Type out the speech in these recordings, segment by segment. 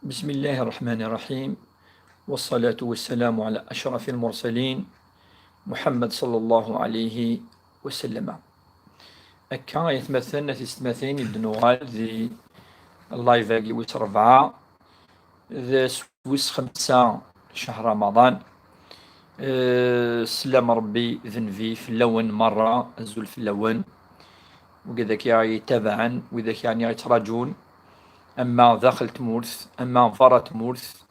بسم الله الرحمن الرحيم، والصلاة والسلام على أشرف المرسلين محمد صلى الله عليه وسلم. هكا يتمثلنا في ستماثين الدنوغال ذي اللايفاقي ويس ربعة ذا سويس 5 شهر رمضان. سلام ربي ذنفي في اللون مرة الزول في اللون وكذاك يعني تبعا وذاك يعني يتراجون أما داخل تمورث أما فرا تمورث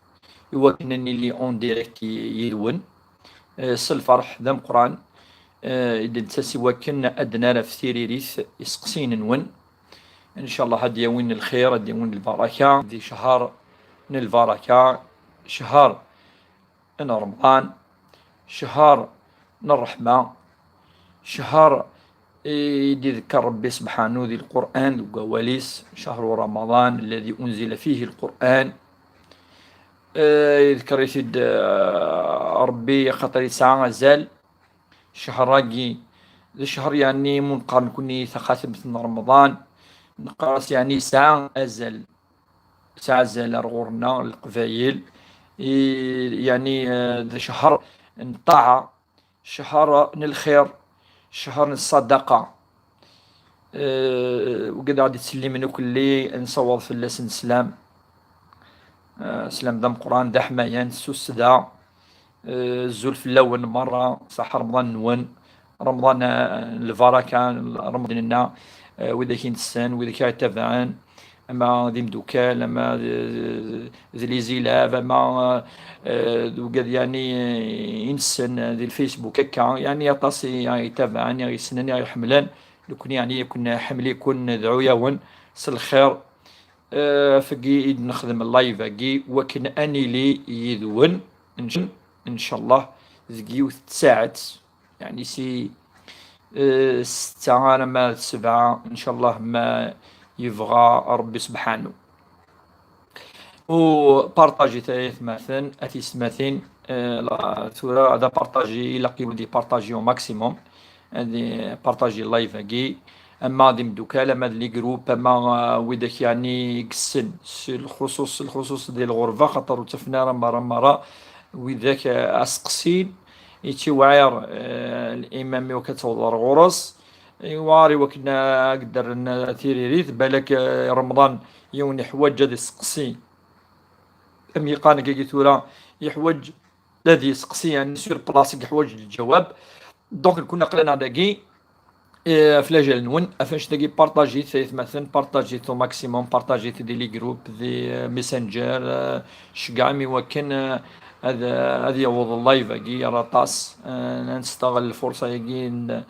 يوكنني لي اون ديريكت يدون. الفرح ذا مقران. إذا نتسى وكن أدنى في سيريريس يسقسين نون إن شاء الله هاد يوين الخير هاد يوين البركة ذي شهر من البركة، شهر من رمضان، شهر من الرحمة، شهر يذكر ربي سبحانه ذي القرآن القواليس، شهر رمضان الذي أنزل فيه القرآن. يذكر يسيد ربي خاطر يسعى غزال شهر راقي ذا الشهر يعني منقارن كوني ثقافة رمضان نقاس يعني ساعة أزل ساعة زال رغورنا القبايل يعني ذا شهر نطاعة، شهر الخير، شهر الصدقة. وقد غادي تسلي منو كلي نصوض في اللسن سلام. سلام دام قران دا حمايان سوس دا. الزول في الأول مرة صح رمضان نون رمضان البركة رمضان لنا. وإذا كاين السن وإذا كاين تبعان أما ذي مدوكال أما ذي لي زيلاف أما وقد يعني ينسن ذي الفيسبوك هكا يعني يطاسي يعني تبعان يعني سنن يعني حملان لكن يعني يكون حملي يكون ذعو يون الخير. فقي نخدم اللايف هكي وكن اني لي يذون ان شاء الله زكي ساعات يعني سي 6 أنا ما 7 ان شاء الله ما يبغى ربي سبحانه. و بارطاجي ثلاث مثلا اتيسماتين ثورة هذا بارطاجي الا ودي بارطاجي او ماكسيموم هادي بارطاجي اللايف هاكي. اما دي مدوكال اما لي جروب اما ويداك يعني يقسن الخصوص ديال الغرفة خاطر تفنا راه مرة وذاك اسقسين يتي واعر الامام وكتوضر غرس يواري وكنا قدر تيريريت بالك رمضان يوني حواج هادي السقسي ام يقان كي ثورة يحوج الذي يسقسي يعني سور بلاصيك حواج الجواب. دونك كنا قلنا داكي فلاجال نون افاش داكي بارطاجي ثلاث مثلا بارطاجي تو ماكسيموم بارطاجي دي لي جروب دي ميسنجر شكاع مي وكان هذا يعوض اللايف هاكي راه طاس. نستغل الفرصة هاكي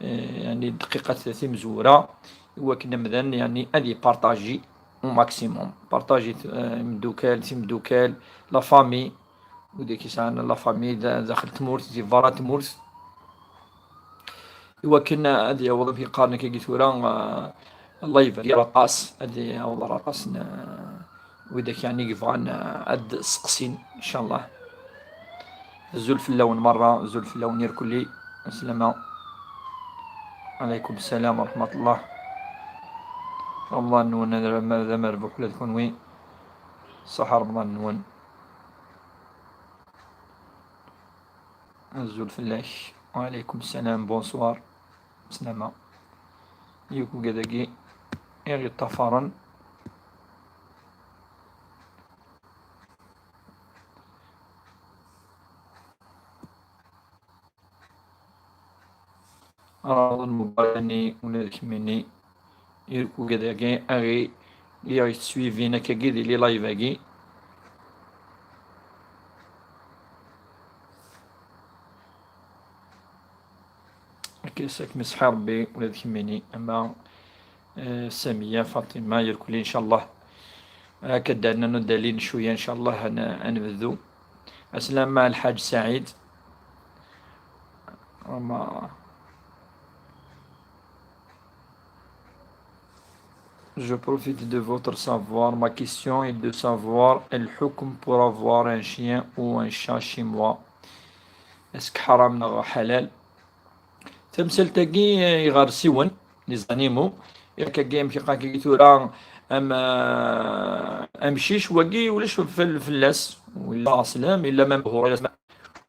يعني دقيقة 30 مزورة وكنا مثلا يعني هذه بارطاجي او ماكسيموم بارطاجي مدوكال تي مدوكال لا فامي وديك يسعنا لا فامي داخل تمورت دي فارا تمورت. إوا كنا هادي عوض في قارنا كي قلت ورا اللايف ديال رقاص هادي عوض رقاص وإذاك يعني يبغى عاد سقسين إن شاء الله. الزول في اللون مرة الزول في اللون يركل لي السلام عليكم السلام ورحمة الله. رمضان نون هذا مربوح ولا تكون وين صح رمضان نون الزول في اللاش. وعليكم السلام بونسوار سلامة يوكو كداكي يغي الطفرن. رمضان مبارني ولا كميني يركو كداكي أغي لي سويفينا كاكي دي لي لايف هاكي. كيساك مسحي ربي ولا كميني أما سامية فاطمة يركولي إن شاء الله هكا دارنا ندالين شوية إن شاء الله نبذو. السلام مع الحاج سعيد. ما Je profite de votre savoir. Ma question est de savoir le hukm pour avoir un chien ou un chat chez moi. Est-ce que haram ولا halal؟ تمثل تاكي يغار سيون لي زانيمو ياك كاين في قاكي ثورا اما امشيش وكي ولاش في الفلاس ولا سلام الا ما هو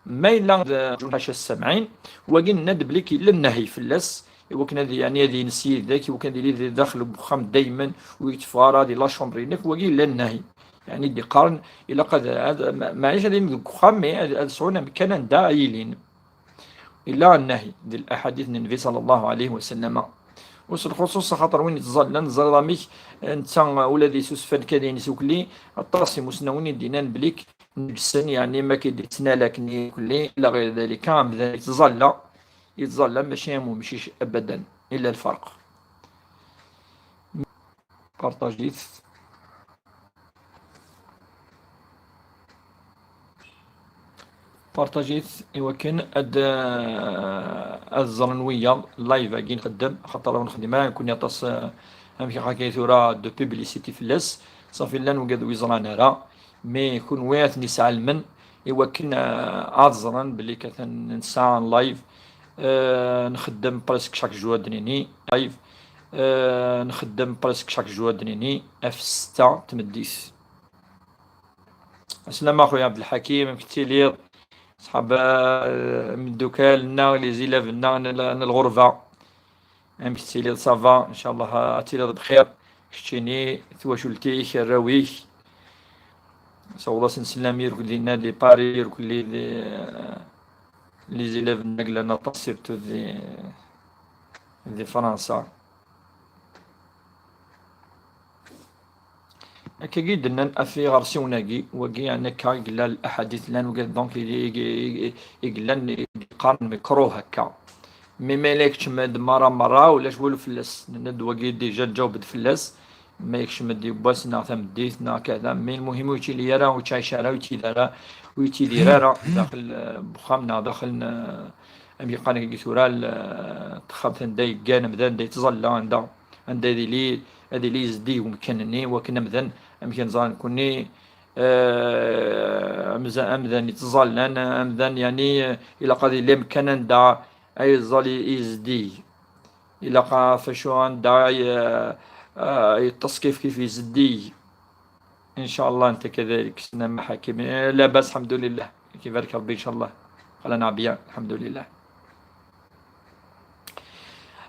ما إلا حاشا السبعين وكان ند بليك إلا النهي فلاس وكان هذه يعني هذه نسير ذاك وكان اللي داخل بخام دائما ويتفارى دي لا شومبرينك وكان إلا النهي يعني دي قارن إلا قد هذا معليش هذه بخام مي هذا صعونا كان داعيين إلا النهي ديال الأحاديث النبي صلى الله عليه وسلم وش الخصوص خاطر وين تظل نظل ميك انت ولادي سوسفان كادين سوكلي الطاسي مسنوني دينان بليك نجسن يعني ما كيديتنا لكن كلي الى غير ذلك كامل ذلك يتظل ماشي ممشيش ابدا الا الفرق بارطاجيت بارطاجيت ايوا كان اد الزرنويه لايف كي نخدم خاطر نخدم كون يطاس امشي هكا ثورة دو بوبليسيتي فلاس صافي لا نوقد ويزرانا راه مي كون وات نسعى المن ايوا كنا ازرن بلي كنسعى لايف نخدم بريسك شاك جوا دنيني لايف نخدم بريسك شاك جوا دنيني اف 6 تمديس السلام اخويا عبد الحكيم كنتي لي صحاب من دوكا لنا لي زيلاف لنا الغرفة كنتي لي صافا ان شاء الله تيلي بخير كشتيني تواشلتيك راويك صولا سنسلام يركل لنا لي باري يركل لي زيلاف نقلنا تصيرتو دي فرنسا هكا كي درنا افي غارسيوناكي وكي يعني كا قلا الاحاديث لان وقال دونك يقلا يقارن مكروه هكا مي مالكش ماد مرة ولا شوالو فلاس ند وكي ديجا جاوبت فلاس ما يكش مدي باسنا ثم ديتنا كذا مي المهم ويتي لي راه وتعيش راه ويتي لي راه داخل بخامنا داخل امي قال كي ثورا تخاف نداي كان مدان داي تظل عند هذه لي زدي ومكنني وكنا مذن امكن زان كوني امذن يتظل انا امذن يعني الى قضي لي مكان دا اي زالي يزدي الى قا فشو دا التصكيف كيف يزدي ان شاء الله انت كذلك سنا محاكم لا باس الحمد لله كيفك ربي ان شاء الله قالنا بيان الحمد لله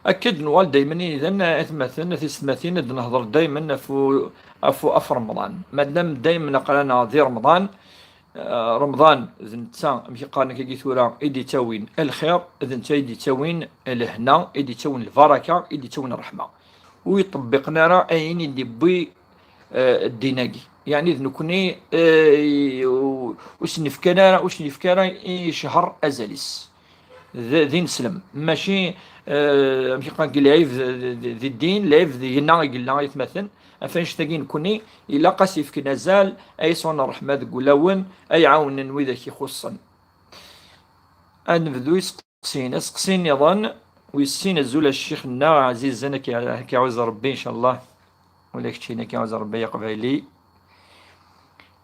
اكد نوال دائما اذا اثمثنا في سماثين نهضر دائما في رمضان مادام دائما قالنا ذي رمضان رمضان زنتا مشي قالنا كي ثورا ايدي تاوين الخير اذا ايدي تاوين الهنا ايدي تاوين البركه ايدي تاوين الرحمه ويطبقنا راه اين يدي بي الديناكي يعني اذا نكوني واش نفكر شهر ازاليس ذي نسلم ماشي ماشي قال عيف ذي الدين لعيف ذي هنا قلنا يتمثل افنش تاقين كوني الا قاسي في نزال اي صون الرحمه قلاون اي عاون وذا يخصن نبدو سقسين نظن ويسين الزول الشيخ نا عزيز انا كي عاوز ربي ان شاء الله ولا كتشينا كي عاوز ربي يقبل لي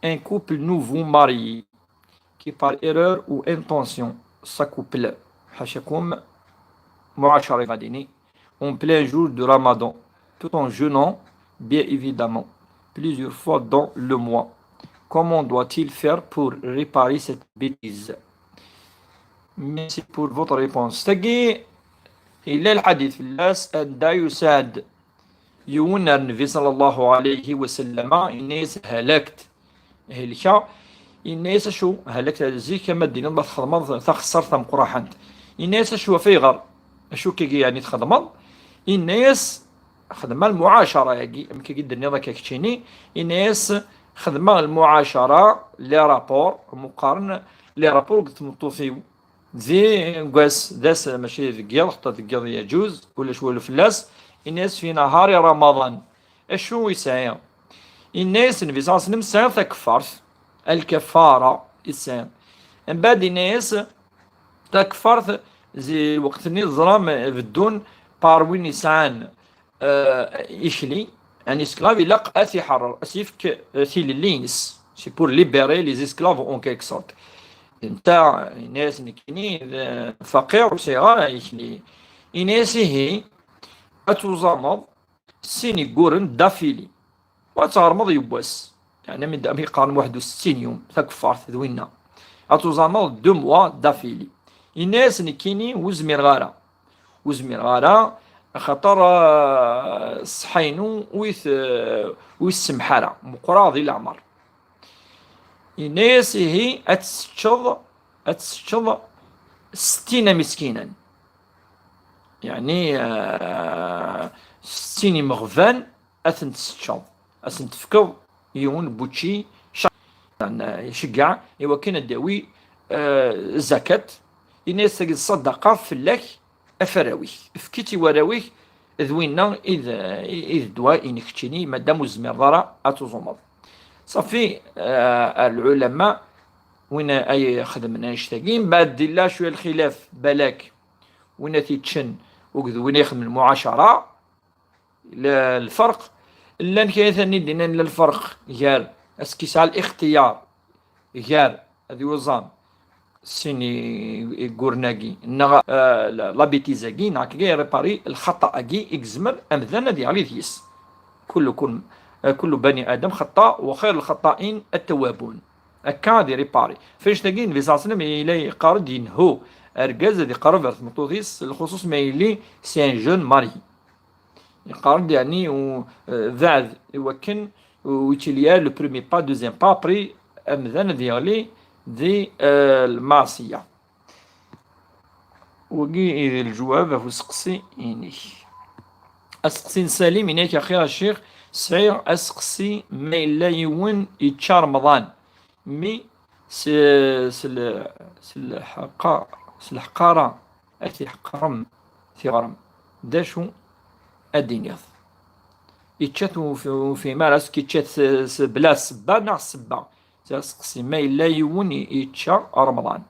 ان كوبل نوفو ماري كي بار ايرور او انتونسيون سا كوبل حاشاكم معاشرة غاديني en plein jour de Ramadan tout en jeûnant bien évidemment plusieurs fois dans le mois. Comment doit-il faire pour réparer cette bêtise? Merci pour votre réponse. تجي إلى الحديث في الناس أن دا يساعد يونا النبي صلى الله عليه وسلم الناس هلكت هلكا الناس شو هلكت زي كما دينا الله تخدم تخسر ثم قراحنت الناس شو في غر شو كي يعني تخدم الناس خدمة المعاشرة يجي كي جدا نضا كيكتشيني الناس خدمة المعاشرة لي رابور مقارن لي رابور قلت مطوفيو زي قاس داس ماشي ذكيال خطا ذكيال يجوز ولا شوالو فلاس الناس في نهار رمضان اشو يسعى الناس النبي صلى الله عليه وسلم سان تكفرت الكفارة السام من بعد الناس تكفرت زي وقت الظلام بدون باروين نسان إشلي يعني اسكلاف يلق أثي حرر أسيف ثيل اللينس سي بور ليبيري لي اسكلاف اون كيك سورت نتاع الناس نكيني فقير وصغار إشلي الناس هي أتوزامض سيني قورن دافيلي وتغرمض يبوس يعني من دابا يقارن 61 يوم تكفار ذوينا أتوزامل 2 موا دافيلي. الناس نكيني وزمير غارة خاطر صحينو ويث سمحارة مقراضي العمر. الناس هي أتسشض 60 مسكينا، يعني 60 مغفان أثن تسشض أثن تفكض يون بوتشي يشجع إوا كان الداوي الزكاة. الناس تجد الصدقة في الله أفراويك فكيتي وراويك ذوينا إذ دواء إنكتشيني مادام الزمير أتوزمض صافي. العلماء وين أي خدمنا نشتاقين بعد ديلا شوية الخلاف بلاك وين تيتشن وين يخدم المعاشرة الفرق لان كاين ثاني دينا الفرق غير اسكيسا الاختيار غير هذه وزان سيني غورناكي نغا لابيتيزاكي ناك غير ريباري الخطا اكي اكزمر امذان دي علي ديس كل بني ادم خطاء وخير الخطائين التوابون هكا دي ريباري فاش تاكين في صاصنا الى قارد ينهو اركاز دي قرب مطوطيس الخصوص ما يلي سي ان جون ماري يقارد يعني وذاذ يوكن ويتيليا لو برومي با دوزيام با بري امذان ديالي دي المعصية. وقي الجواب هو سقسي إني أسقسي نسالي منك أخي الشيخ صعير أسقسي ما إلا يون يتشار رمضان مي سلحقارة أتي حقرم ثغرم داشو الدنيا يتشاتو في مارس كي تشات بلا سبا ناع سبا تسقسي ما إلا يون يتشا رمضان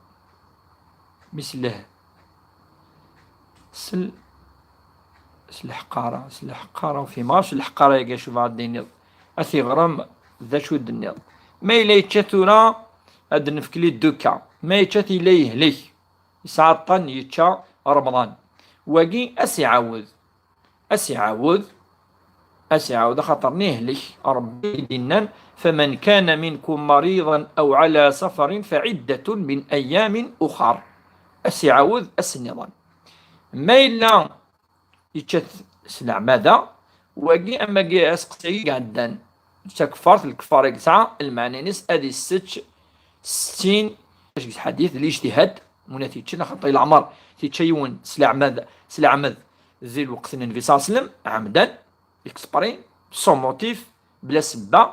مثله سلحقارة وفي مارس الحقارة يا شوف هاد الدنيا أثي غرام ذا شو الدنيا ما إلا يتشاتونا هاد نفكلي الدوكا ما يتشات إلا يهلي يسعطن يتشا رمضان واقي أسعود خاطر نهلك ربي دينان فمن كان منكم مريضا أو على سفر فعدة من أيام أخر أسعود النظام ما إلا يتشث سلع ماذا وقي أما قي أسقسي قعدان تكفرت الكفار يقسع المعنى نس أدي 60 حديث الاجتهاد مناتيتشنا خطي العمر تيتشيون سلع ماذا زي الوقت النبي صلى الله عليه وسلم عمدا اكسبري سون موتيف بلا سبة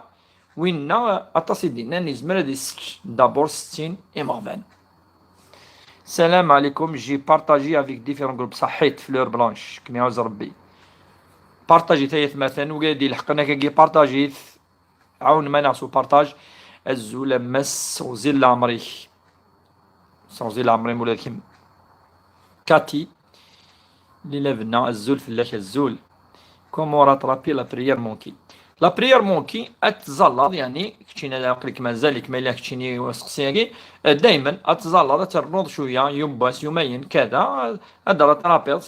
وينا أتصدينا نزمر دي دابور 60 إمغفان. السلام عليكم جي بارطاجي افيك ديفيرون جروب صحيت فلور بلانش كما يعوز ربي بارطاجي تايث مثلا وقال دي لحقنا كي بارطاجي عاون ما نعسو بارطاج الزول مس وزيل العمري صوزيل العمري مولاكم كاتي اللي لابنا الزول في الله الزول كومون راترابي لا بريير مونكي لا بريير مونكي اتزلط يعني كتشينا لك مازالك ما الا كتشيني وسقسيكي دائما اتزلط ترنوض شويه يوم يومين كذا هذا راترابي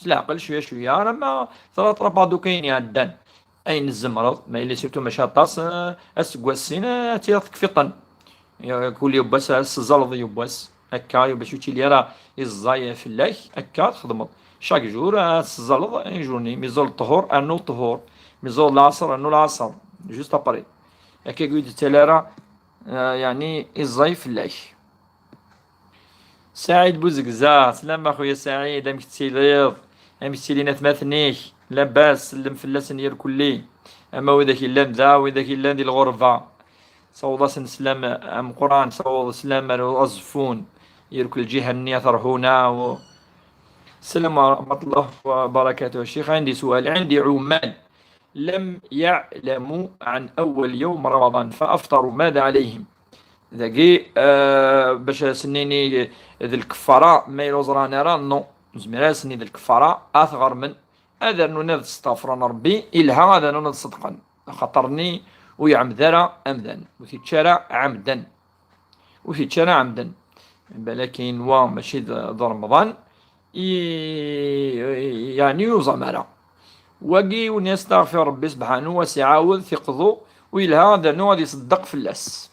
العقل شويه لما راترابا دوكاين يعدان اين الزمرض ما الا سيرتو مشاطاس اسكواسين تيرثك في طن كل يوباس الزلط يوباس هكا باش يمشي راه يزاي في الله هكا تخدمط شاك جور الزلط ان جورني ميزول الطهور انو الطهور ميزول العصر انو العصر جوست ابري هكا قلت تلارا يعني يزاي في الله. سعيد بوزقزا سلام اخويا سعيد امك تسيليض امك تسيلينا ثماثنيك لاباس سلم فلاس نير كلي اما وذاك اللام ذا وذاك اللام ديال الغرفه صوض سلام ام قران صوض سلام الأزفون يركل الجهه النية هنا السلام ورحمة الله وبركاته. الشيخ عندي سؤال، عندي عمال لم يعلموا عن أول يوم رمضان فأفطروا ماذا عليهم؟ ذاكي باش سنيني ذي الكفارة ما يلوزرانا راه نو زميرا سني ذي الكفارة أثغر من هذا نونذ استغفر ربي إلها هذا نونذ صدقا خطرني ويعمذرا أمذن وتيتشارع عمدا وتيتشارع عمدا لكن ماشي ذو رمضان يعني يوزمرا وقي ونستغفر ربي سبحانه وسيعاود ثقضو ويل هذا نوع يصدق فلاس.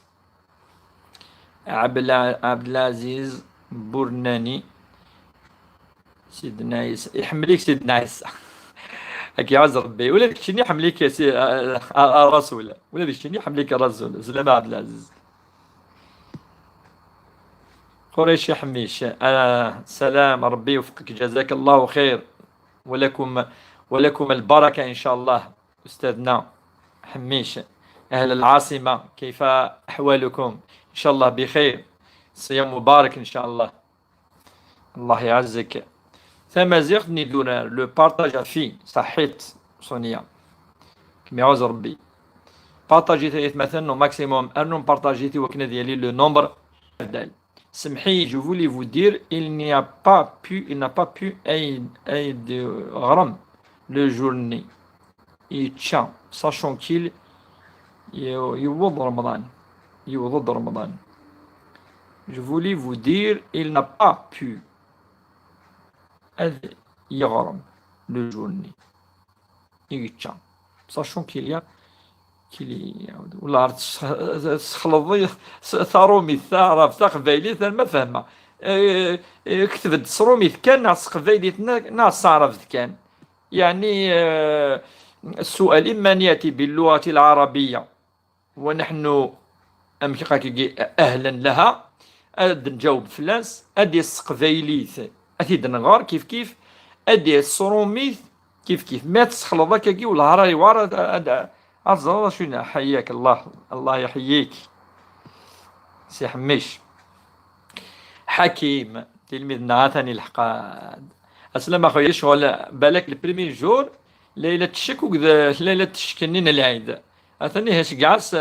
عبد العزيز بورناني. سيدنا عيسى يحمليك سيدنا عيسى. هاك يعز ربي ولا داك شنو يحمليك يا سي الرسول ولا داك شنو يحمليك الرسول سلام عبد العزيز. قريش يحميش. سلام ربي يوفقك جزاك الله خير. ولكم ولكم البركة إن شاء الله. أستاذنا حميش أهل العاصمة كيف أحوالكم؟ إن شاء الله بخير. صيام مبارك إن شاء الله. الله يعزك. ثم زيغني دون لو بارتاج في صحيت صونيا كما يعوز ربي. بارتاجيتي مثلا ماكسيموم أنو بارتاجيتي وكنا ديالي لو نومبر دال. سمحي je voulais vous dire il n'a pas pu aide غرم le journée il tient sachant qu'il يوض رمضان يوض رمضان. je voulais vous dire il n'a pas pu يغرم le journée il tient sachant qu'il y a ولا تخلطي ثرومي ثارة في تقبايليت ما فاهمة. كتبت صرومي كان ناس قبايليتنا ناس صارف كان يعني. السؤال إما أن يأتي باللغة العربية ونحن أهلا لها أد نجاوب فلاس أدي السقفايليث أتيد نغار كيف أدي الصروميث كيف ما تسخلط كي والهراي وارد أفضل شنو. حياك الله. الله يحييك سي حميش. حكيم تلميذنا ثاني الحقاد. أسلم أخويا شغل بالك البريمي جور ليلة الشك وكذا ليلة الشكنين العيد أثني هاش قعس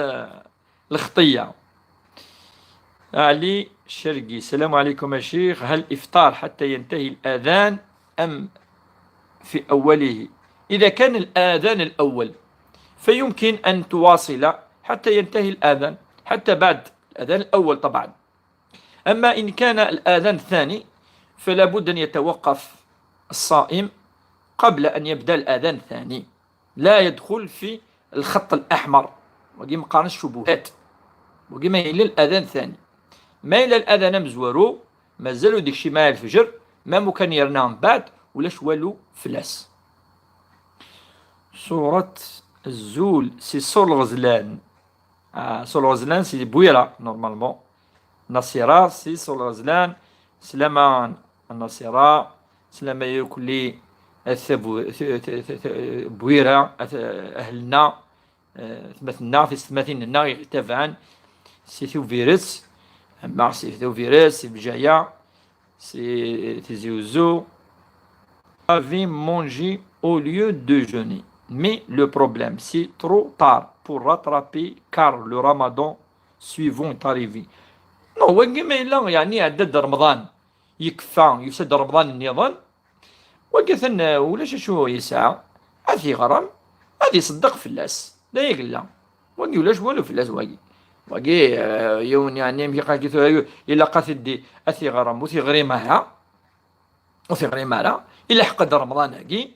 الخطية. علي شرقي السلام عليكم يا شيخ. هل إفطار حتى ينتهي الآذان أم في أوله؟ إذا كان الآذان الأول فيمكن أن تواصل حتى ينتهي الآذان حتى بعد الآذان الأول طبعا. أما إن كان الآذان الثاني فلا بد أن يتوقف الصائم قبل أن يبدأ الآذان الثاني. لا يدخل في الخط الأحمر وقي مقارن الشبهات وقي ما إلى الآذان الثاني ما إلى الآذان مزورو مازالو ديك شي مع الفجر ما ممكن يرناهم بعد ولاش والو فلاس. سورة الزول سي سور الغزلان. سور الغزلان سي بويرة نورمالمون. نصيرة سي سور الغزلان. سلامة النصيرة سلامة يكلي بويرة أهلنا ثمثنا في ثمثيننا تبعا سي ثوفيرس. أما سي ثوفيرس سي بجايا سي تزيوزو avait mangé au lieu de jeûner. Mais le problème, c'est trop tard pour rattraper car le ramadan suivant est arrivé. Non, وقيما يعني عدد رمضان يكفى يسد رمضان النظام وقثنا ولاش شو يسعى هذه غرام هذه صدق فلاس لا يقلا وقي ولاش والو فلاس وقي يون يعني مي قاكي إلا قاثدي أثي غرام وثي غريمها وثي غريمها إلا حقد رمضان هاكي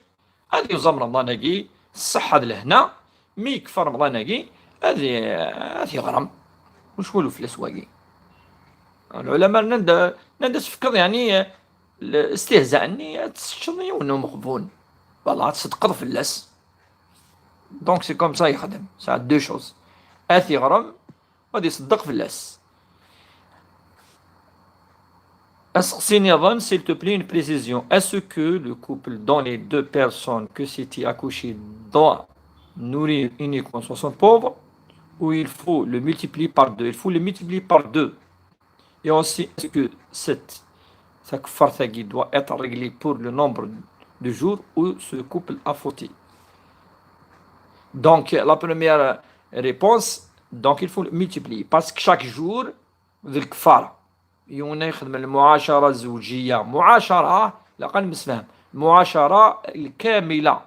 هذه يوزم رمضان هاكي الصحة لهنا مي يكفى رمضان هاكي هذه غرام وش والو فلاس واقي. العلماء نندا تفكر يعني الاستهزاء اني تشني ونو مقبول والله تصدق في اللاس. دونك سي كوم سا يخدم ساعة دو شوز اثي غرام غادي يصدق في اللاس. اسقسيني ظن s'il te plaît une précision. Est-ce que le couple dont les deux personnes que c'était accouché doit nourrir uniquement son pauvre ou il faut le multiplier par deux? Il faut le multiplier par deux. Et aussi, est-ce que cette farthagi doit être réglée pour le nombre de jours où ce couple a fauté? Donc, la première réponse, donc il faut le multiplier. Parce que chaque jour, ذي الكفارة يونا يخدم المعاشرة الزوجية معاشرة لقد مسفهم المعاشرة الكاملة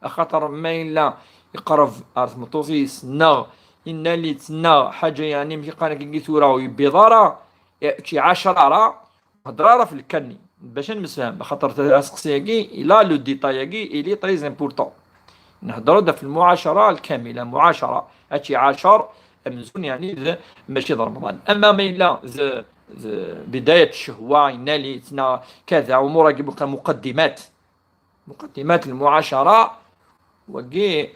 خاطر ما إلا يقرب أرث مطوفيس نا إن اللي تنا حاجة يعني مشي قانا كي ثورة ويبيضارة شي 10 راه هضره في الكني باش نمسفهم خاطر اسقسيكي الى لو ديتايكي الي تري امبورطون نهضروا في المعاشرة الكاملة، معاشرة هاتشي عاشر أمزون يعني ماشي ذا رمضان. أما ما إلا بداية الشهوة ينالي كذا أمور يبقى مقدمات، مقدمات المعاشرة وكي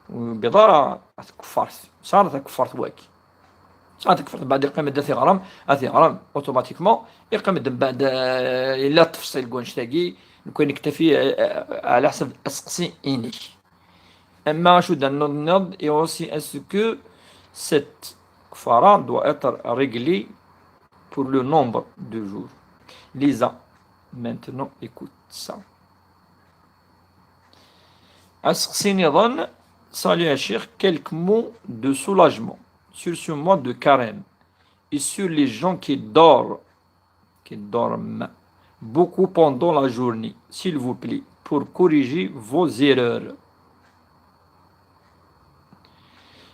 بضارة كفرت صارت كفرت واكي صارت كفرت بعد يقيم الدثي غرام هذه غرام اوتوماتيكمون يقيم الدم بعد لا تفصيل كونش تاكي نكون نكتفي على حسب اسقسي إني. أما شو دا نض et aussi est-ce que cette kfara doit être réglée pour le nombre de jours. Lisa, maintenant écoute ça. أسقسيني ظن Salut à Cheikh, quelques mots de soulagement sur ce mois de carême et sur les gens qui dorment beaucoup pendant la journée, s'il vous plaît, pour corriger vos erreurs.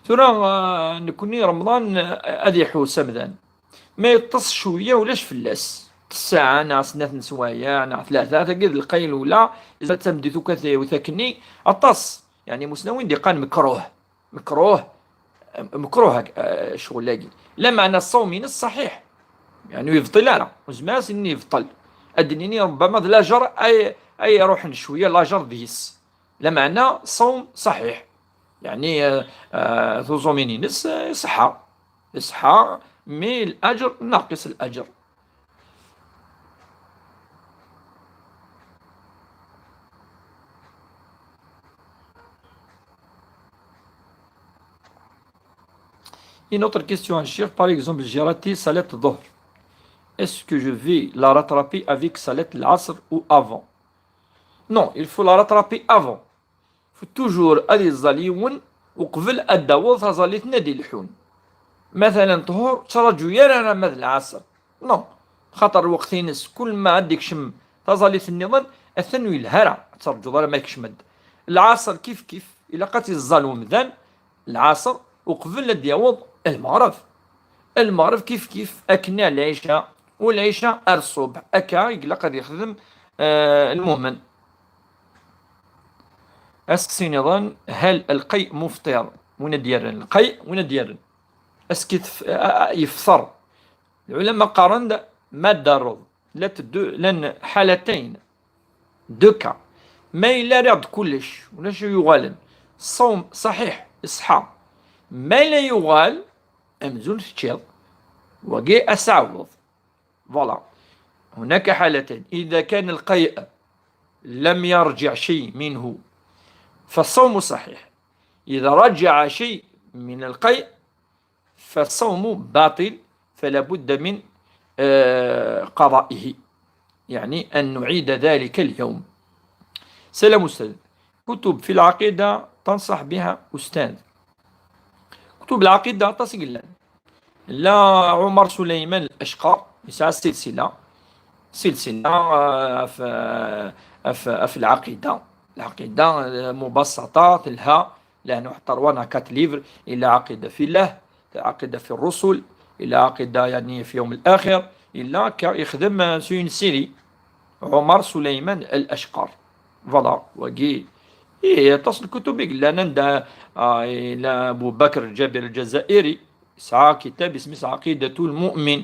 ترى نكوني رمضان هذه حوسه مثلا ما يطص شويه ولاش فلاس ساعة ناس ثلاث سوايع ناس ثلاثة تقد القيلولة إذا تمدي ثكثي وثكني الطص يعني مسنوين دي قان مكروه مكروه مكروه شغل لاقي لا معنى الصوم الصحيح يعني يفضل لا وزماس إني يفضل أدنيني ربما لاجر أي روح شوية لاجر ديس لا معنى صوم صحيح يعني تصوميني نس صحة صحة مي الأجر ناقص الأجر. Une autre question, Cheikh, par exemple, j'ai raté Salat Dhuhr. Est-ce que je vais la rattraper avec Salat l'Asr ou avant? Non, il faut la rattraper avant. Il faut toujours aller الظليون وقبل الدور تظلي تنادي الحون. مثلا طهور ترجو يرانا مثل العصر. نو خاطر الوقت ينس كل ما عندك شم تظلي النظام الثانوي الهرع ترجو ضل ماكش مد. العصر كيف إلا قاتي الظلوم ذن العصر وقبل الديوض المغرب كيف أكنا العشاء والعشاء الصبح أكا يقلق قد يخدم المؤمن. أسقسيني ظن هل القيء مفطر وين ديالن القيء وين ديالن أسكت يفطر العلماء قارن مادة الرض لأن حالتين دوكا ما إلا رعد كلش ولاش يغالن الصوم صحيح إصحى ما لا يغال أمزون تشيض وقي أسعوض فوالا. هناك حالتين إذا كان القيء لم يرجع شيء منه فالصوم صحيح، إذا رجع شيء من القيء فالصوم باطل فلا بد من قضائه يعني أن نعيد ذلك اليوم. سلام أستاذ، كتب في العقيدة تنصح بها أستاذ؟ كتب العقيدة تسجل لا عمر سليمان الأشقر يسعى سلسلة في العقيدة مبسطة لها لأنه احتروانا كات ليفر إلى عقيدة في الله، عقيدة في الرسل، إلى عقيدة يعني في يوم الآخر، إلا يخدم سين سيري عمر سليمان الأشقر فوالا. وكي تصل كتب لأن عند إلى أبو بكر جابر الجزائري سعى كتاب اسمه عقيدة المؤمن.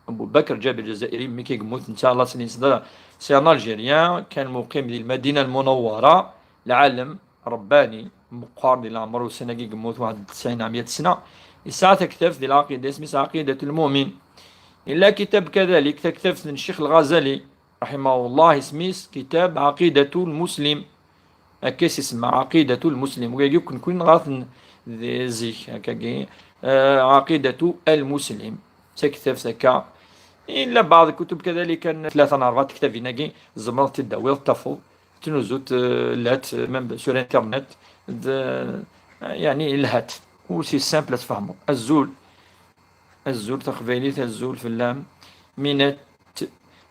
أبو بكر جابر الجزائري ميكي قموت إن شاء الله سي ان الجيريان كان مقيم للمدينة المنورة العالم رباني مقارن إلى عمره سنة قموت 91 عام 100 سنة. ساعة كتاب ديال العقيدة اسمه عقيدة المؤمن. إلا كتاب كذلك كتاب الشيخ الغزالي رحمه الله اسمه كتاب عقيدة المسلم أكيس اسمه عقيدة المسلم ويمكن كون غلط زيك هكاكي عقيدة المسلم سكتاب سكا. إلا بعض الكتب كذلك كان 3-4 كتاب هناكي زمرت الدواء الطفل تنزوت لات من سور انترنت يعني الهات وسي سامبل تفهموا الزول تقبيليت الزول في اللام من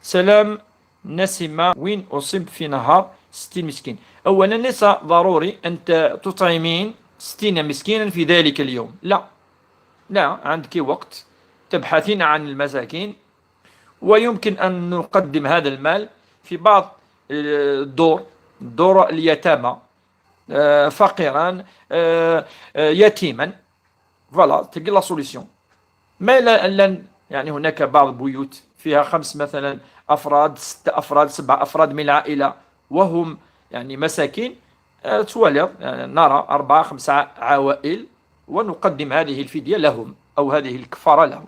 سلام نسمة وين أصيب في نهار 60 مسكين. أولا ليس ضروري أنت تطعمين 60 مسكينا في ذلك اليوم، لا عندك وقت تبحثين عن المساكين ويمكن أن نقدم هذا المال في بعض دور اليتامى فقيرا، يتيما. فوالا تلقى لا سوليسيون. ما يعني هناك بعض البيوت فيها خمس مثلا أفراد، ستة أفراد، سبعة أفراد من العائلة، وهم يعني مساكين. تولر نرى أربعة خمسة عوائل، ونقدم هذه الفدية لهم أو هذه الكفارة لهم.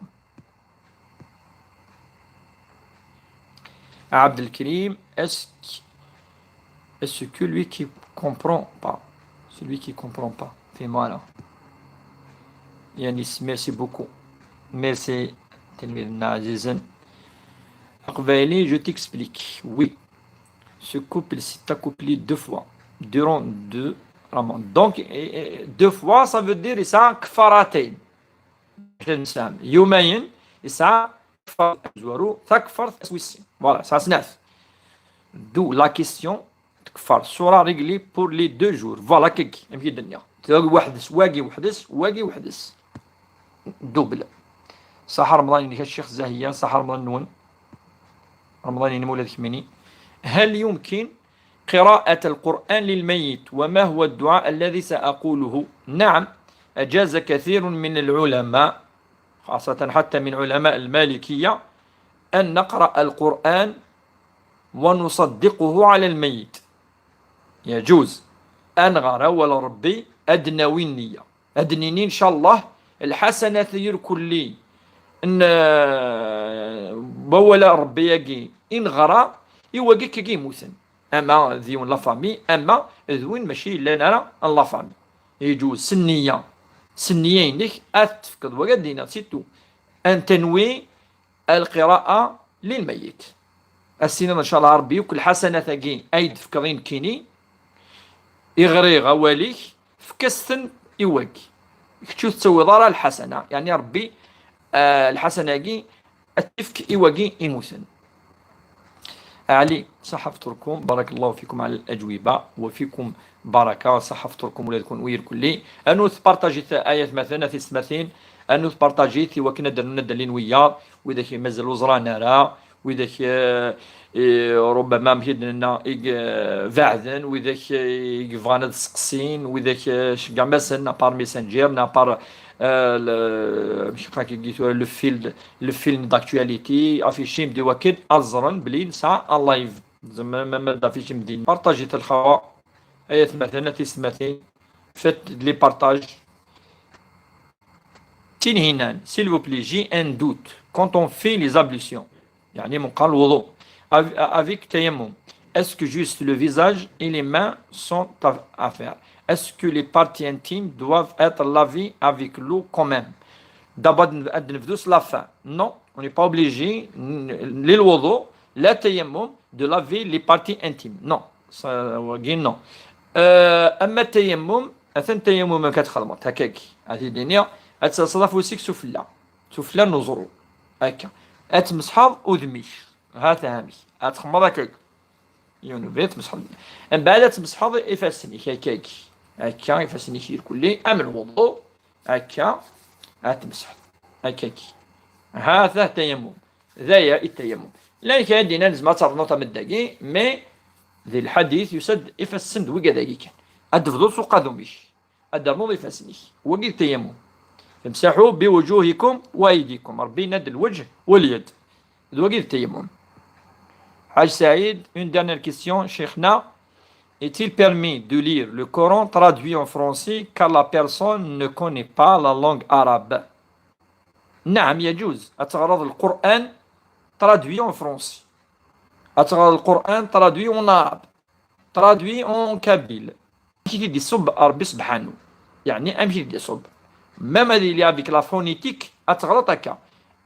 عبد الكريم، est-ce que lui qui comprend pas, celui qui comprend pas, fais-moi là. Yanis, merci beaucoup. Merci. تلميذنا عزيزا. أقبالي, je t'explique. Oui, ce couple s'est accoupé deux fois, durant deux ramans. Donc, deux fois, ça veut dire ça كفارتين. يومين يسعى كفار زورو تكفر تسويسي. Voilà, ça se neuf. D'où la question تكفر sera réglée pour les 2 jours. Voilà كيكي يمكن الدنيا تلاقي وحدس واقي وحدس واقي وحدس دوبل. صح رمضان اللي الشيخ زاهية، صح رمضان نون، رمضان ينمو ذكمني. هل يمكن قراءة القرآن للميت؟ وما هو الدعاء الذي سأقوله؟ نعم، أجاز كثير من العلماء، خاصة حتى من علماء المالكية، أن نقرأ القرآن ونصدقه على الميت. يجوز أن غرا ولا ربي أدنوي النية، أدنيني إن شاء الله الحسنة يركن لي إن بولا ربي يجي إن غرا يوجي كي موسن، أما ذيون لا فامي، أما ذوين ماشي لنا لا فامي. يجوز سنية سنيينك أتفقد وقدينا سيتو أن تنوي القراءة للميت. السنة إن شاء الله ربي وكل حسنة ثقين أيد فكرين كيني يغري غواليك فكستن يوكي كتشو تسوي ضرر الحسنة، يعني ربي الحسنة كي التفك يوكي إنوسن. علي صح فطركم، بارك الله فيكم على الأجوبة وفيكم بركة. صح فطركم ولادكم وير كلي أنو تبارطاجي آيات مثلا في سماثين، أنو تبارطاجي في وكنا ندلين ويا وإذا كي مازال وزرا نرى، وإذا ربما مهدنا فاعذن، وإذا بغانا تسقسين، وإذا كاع مثلا نابار ميسنجير نابار ماشي كي قلتو لو فيلم داكتواليتي افيشيم دي وكد ازرن بلي نسعى اللايف زعما ما دافيش مدين بارطاجيت الخوا ايات مثلا تسمتين فات لي بارطاج تنهينان s'il vous plaît j'ai un doute quand on fait les ablutions يعني من قال الوضوء avec tayammum, est-ce que juste le visage et les mains sont à faire? Est-ce que les parties intimes doivent être lavées avec l'eau quand même? D'abord, la fin. Non, on n'est pas obligé, l'ilwudu, la tayammum, de laver les parties intimes. Non, ça, non. أما التيمم أثن تيمم كتخلمط هكاك هذه الدنيا أتصرف وسيك سفلى نزرو هكا أتمسحض وذميش هذا هامي أتخمض هكاك يونو تمسحض من بعد تمسحض يفسني هكاك هكا يفسني كير كلي أما الوضوء هكا أتمسحض هكاك هذا تيمم ذايا التيمم لأنك عندنا لازم تعرف مدقي مي ذي الحديث يسد يفسند وكذا كان أدفضل سوق ذميش أدرنو يفسني وقيل التيمم امسحوا بوجوهكم وأيديكم ربي ند الوجه واليد وقيل التيمم. Haj Saïd, une dernière question, Cheikhna. Est-il permis de lire le Coran traduit en français car la personne ne connaît pas la langue arabe? نعم يجوز. أتغرض القرآن traduit en français. أتغرض القرآن traduit en arabe. traduit en kabyle. أمشي دي صب ربي سبحانه. يعني أمشي دي صب. même avec la phonétique أتغرض هكا.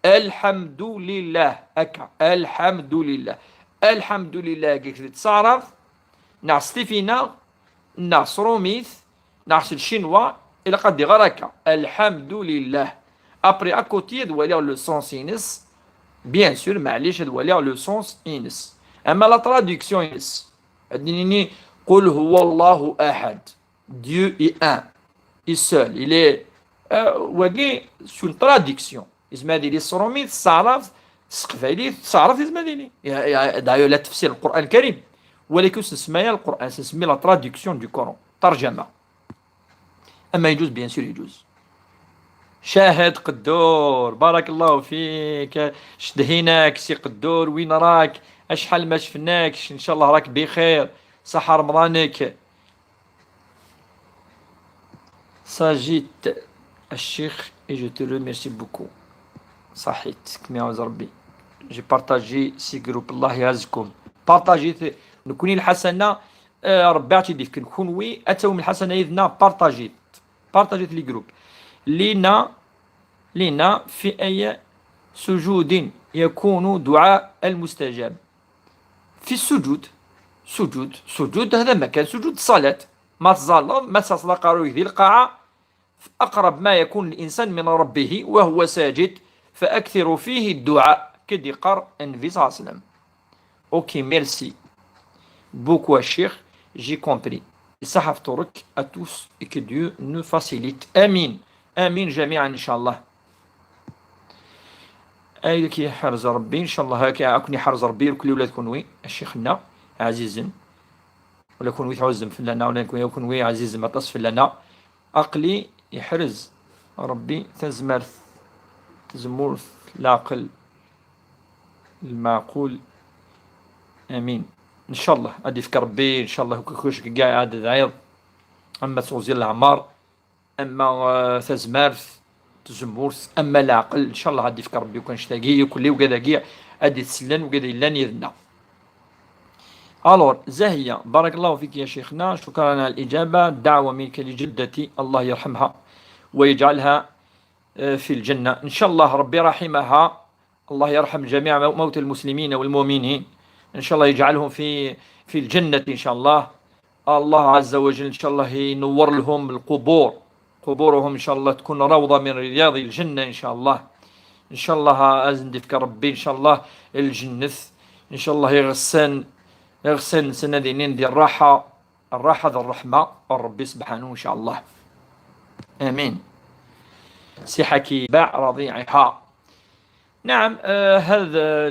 الحمد لله هكا. الحمد لله. الحمد لله كي تصرف ناع ستيفينا ناع سروميث ناع الشينوا الى قد غير هكا الحمد لله ابري اكوتي دوا لير لو سونس انس بيان سور معليش دوا لير لو سونس انس اما لا تراديكسيون انس اديني قل هو الله احد Dieu est un il seul il est وكي سون تراديكسيون اسمها دي لي سروميث صرف سقفالي تعرف يزمديني دايو لا تفسير القرآن الكريم ولكن سنسميها القرآن سنسمي لا تراديكسيون دو كورون ترجمة. أما يجوز بيان سور يجوز. شاهد قدور، بارك الله فيك، شدهيناك سي قدور، وين راك؟ أشحال ما شفناكش، إن شاء الله راك بخير، صحة رمضانك. ساجيت الشيخ et je te remercie beaucoup. صحيت كما يعوز ربي. جي بارطاجي سي جروب، الله يعزكم. بارطاجي نكوني الحسنة، ربي عطي ديك نكون وي أتاو من الحسنة إذنا بارطاجيت لي جروب. لنا في أي سجود يكون دعاء المستجاب. في السجود، سجود هذا مكان سجود الصلاة، ما تظلم ما تصلق روح ذي القاعة، أقرب ما يكون الإنسان من ربه وهو ساجد، فأكثر فيه الدعاء كدي قر النبي صلى الله عليه وسلم. أوكي ميرسي بوكو الشيخ، جي كومبري. صحة فطورك à tous et que Dieu nous facilite. آمين آمين جميعا إن شاء الله. أيدك يحرز ربي إن شاء الله. هكا أكوني حرز ربي وكل ولاد كونوي الشيخنا عزيزا، ولا كونوي تعزم في لنا، ولا كونوي عزيز ما تصف لنا أقلي يحرز ربي تزمرث تزمورث العقل المعقول. امين ان شاء الله. ادي فكر ربي ان شاء الله كوش كاع عدد عيض، اما توزير العمار، اما تزمارث تزمورث، اما العقل ان شاء الله غادي فكر ربي وكان شتاقي وكلي وكذا كاع ادي تسلن وكذا لان يذنا. الور زاهيه بارك الله فيك يا شيخنا، شكرا على الاجابه. دعوه منك لجدتي الله يرحمها ويجعلها في الجنة إن شاء الله. ربي رحمها، الله يرحم جميع موتى المسلمين والمؤمنين، إن شاء الله يجعلهم في الجنة إن شاء الله. الله عز وجل إن شاء الله ينور لهم القبور، قبورهم إن شاء الله تكون روضة من رياض الجنة إن شاء الله. إن شاء الله أزندفك ربي إن شاء الله الجنة إن شاء الله يغسل سنة دينين دي الراحة ذي الرحمة ربي سبحانه إن شاء الله. آمين. سحكي باع رضيعها. نعم هذا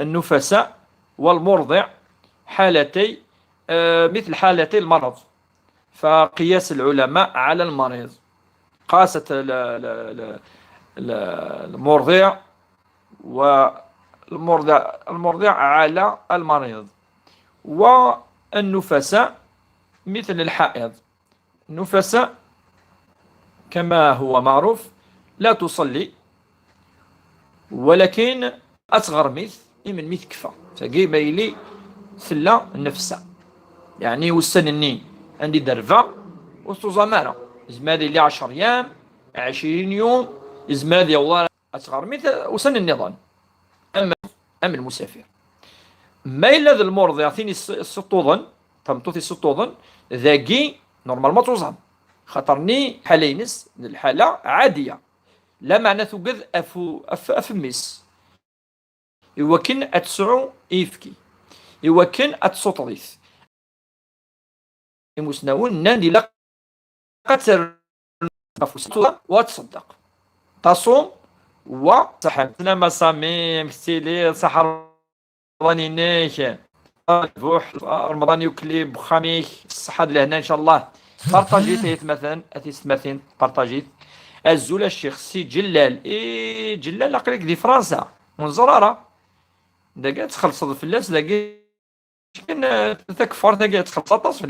النفساء والمرضع حالتي مثل حالتي المرض، فقياس العلماء على المريض، قاسة المرضع والمرضع على المريض. والنفساء مثل الحائض، النفساء كما هو معروف لا تصلي، ولكن أصغر من مثل كفى فقيمة إلي سلا النفسة، يعني وسنني عندي درفة وسط زمانة زمادي لي 10 أيام 20 يوم زمادي والله أصغر مثل وسن النظام. أما المسافر ما إلا ذا المرض يعطيني السطوضن تمطوثي السطوضن ذاكي نورمال ما توزن خاطرني حالينس الحالة عادية لا معنى ثقذ أفميس يوكن أتسعو إيفكي يوكن أتسطريث المسنون ناندي لا قتر وتصدق تصوم وصحن ما صاميم ستيلي سحر رمضاني بوح رمضان يكلي بخميس الصحة لهنا إن شاء الله. بارطاجيت مثلا مثلا بارطاجيت الزول الشيخ سي جلال جلال قريك دي فرنسا من زرارة داكا تخلص الفلاس داكا كان تكفر داكا تخلص